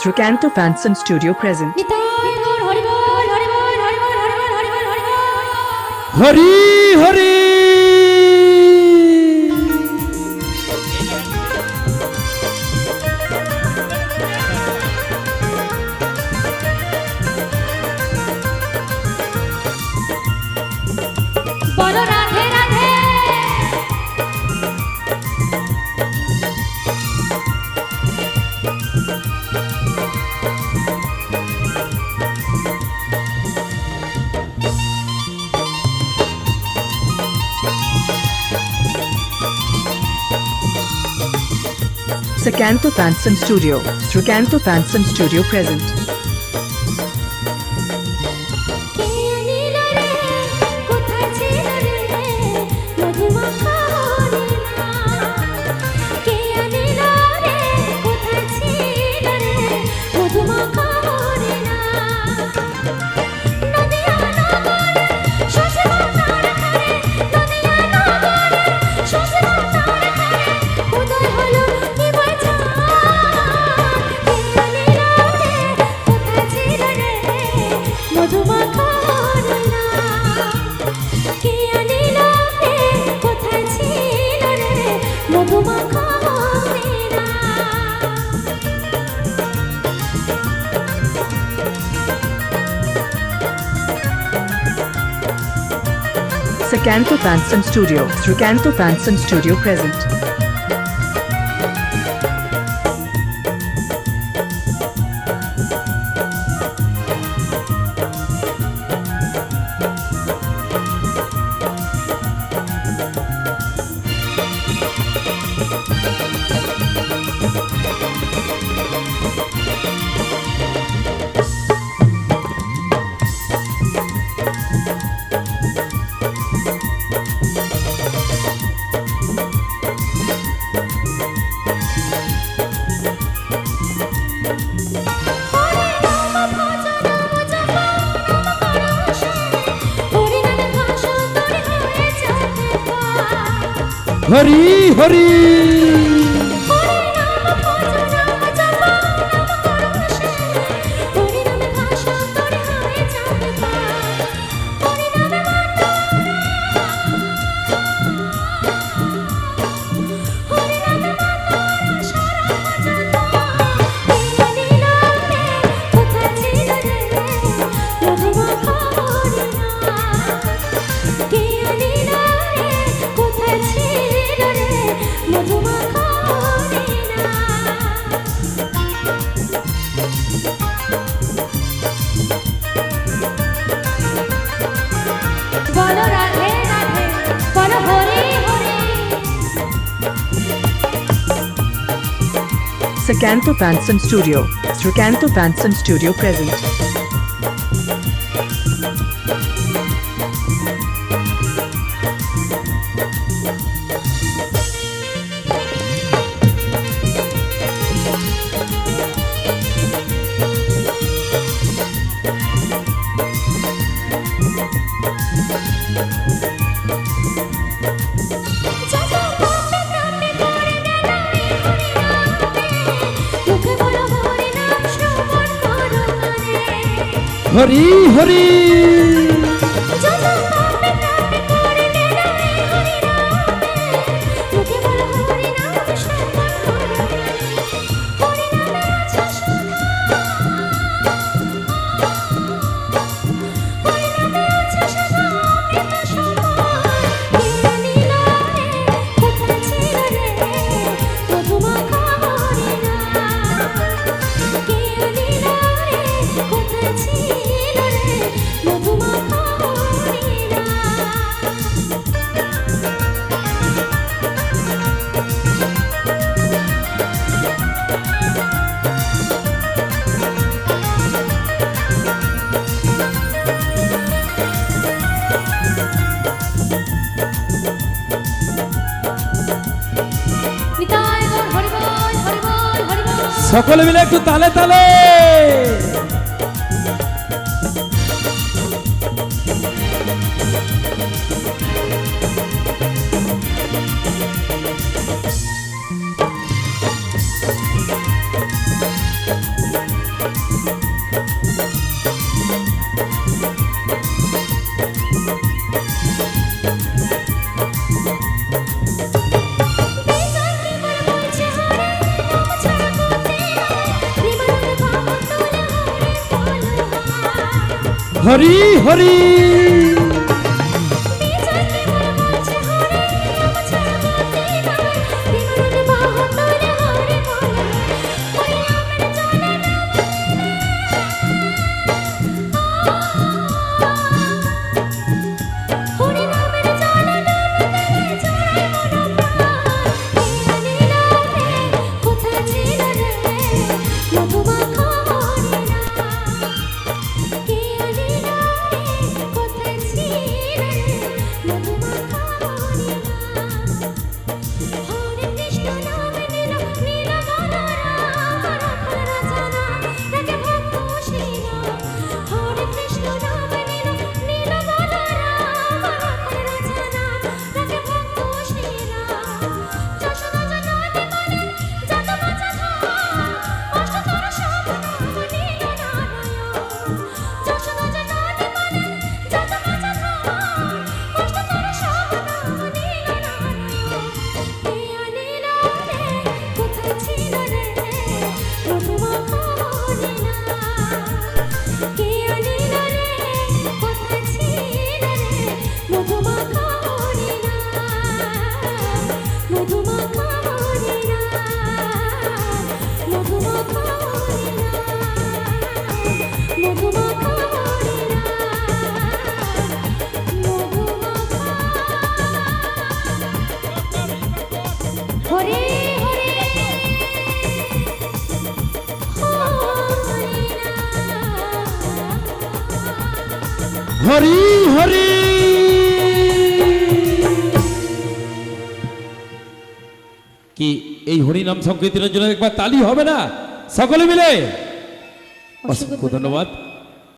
Srikanta Fansan Studio present. Hari Hari বলো Radhe Radhe Srikanta Fansan Studio. Srikanta Fansan Studio present. কে আনিল রে কোথায় ছিল রে মধু মাখা হরিনাম কে আনিল রে কোথায় ছিল রে মধু মাখা হরিনাম নদিয়া নগরে শশী ভান্ডার করে নদিয়া নগরে শশী ভান্ডার করে উদয় হলো কি বলছা কে আনিল রে কোথায় ছিল রে মধু মাখা হরিনাম কে আনিল রে কোথায় ছিল রে মধু মাখা Srikanta Fansan Studio. Srikanta Fansan Studio present. Hari Hari বলো রাধে রাধে বলো Hari Hari Srikanta Fansan Studio. Srikanta Fansan Studio present. Hari Hari সকলে মিলে একটু তালে তালে হরি হরি বিজয়কে বল বলছে হরে নাম ছাড়া গতি নাই বিগড়ে বাহু তোলে হরে বলে হরে নামের চলে হরে নামের চলে নামে চড়াই মন প্রাণ কে লীলা রে কোথা ছিল রে মধু মাখা হরিনাম কে লীলা রে কোথা ছিল রে মধু মাখা হরিনাম হরে কৃষ্ণ নাম নিল নীল বলরাম রাখাল রাজনা রাখে ভক্ত শ্রীরাম হরে কৃষ্ণ নাম নিল নীল বলরাম রাখাল রাজনা রাখে ভক্ত শ্রীরাম যশোদা জননী বলে যত বাঁচা ধাম অষ্টতর সব নাম নীল নারায়ণ যশোদা জননী বলে যত বাঁচা ধাম অষ্টতর সব নাম নীল নারায়ণ কে লীলা রে কোথায় ছিল রে মধু মাখা হরিনাম কে লীলা রে কোথায় ছিল রে মধু মাখা হরিনাম মধু মাখা হরিনাম মধু মাখা হরিনাম মধু মাখা হরিনাম হরে হরি হরি কি এই হরিনাম সংকীর্তনের জন্য একবার তালি হবে না সকলে মিলে? অসংখ্য ধন্যবাদ।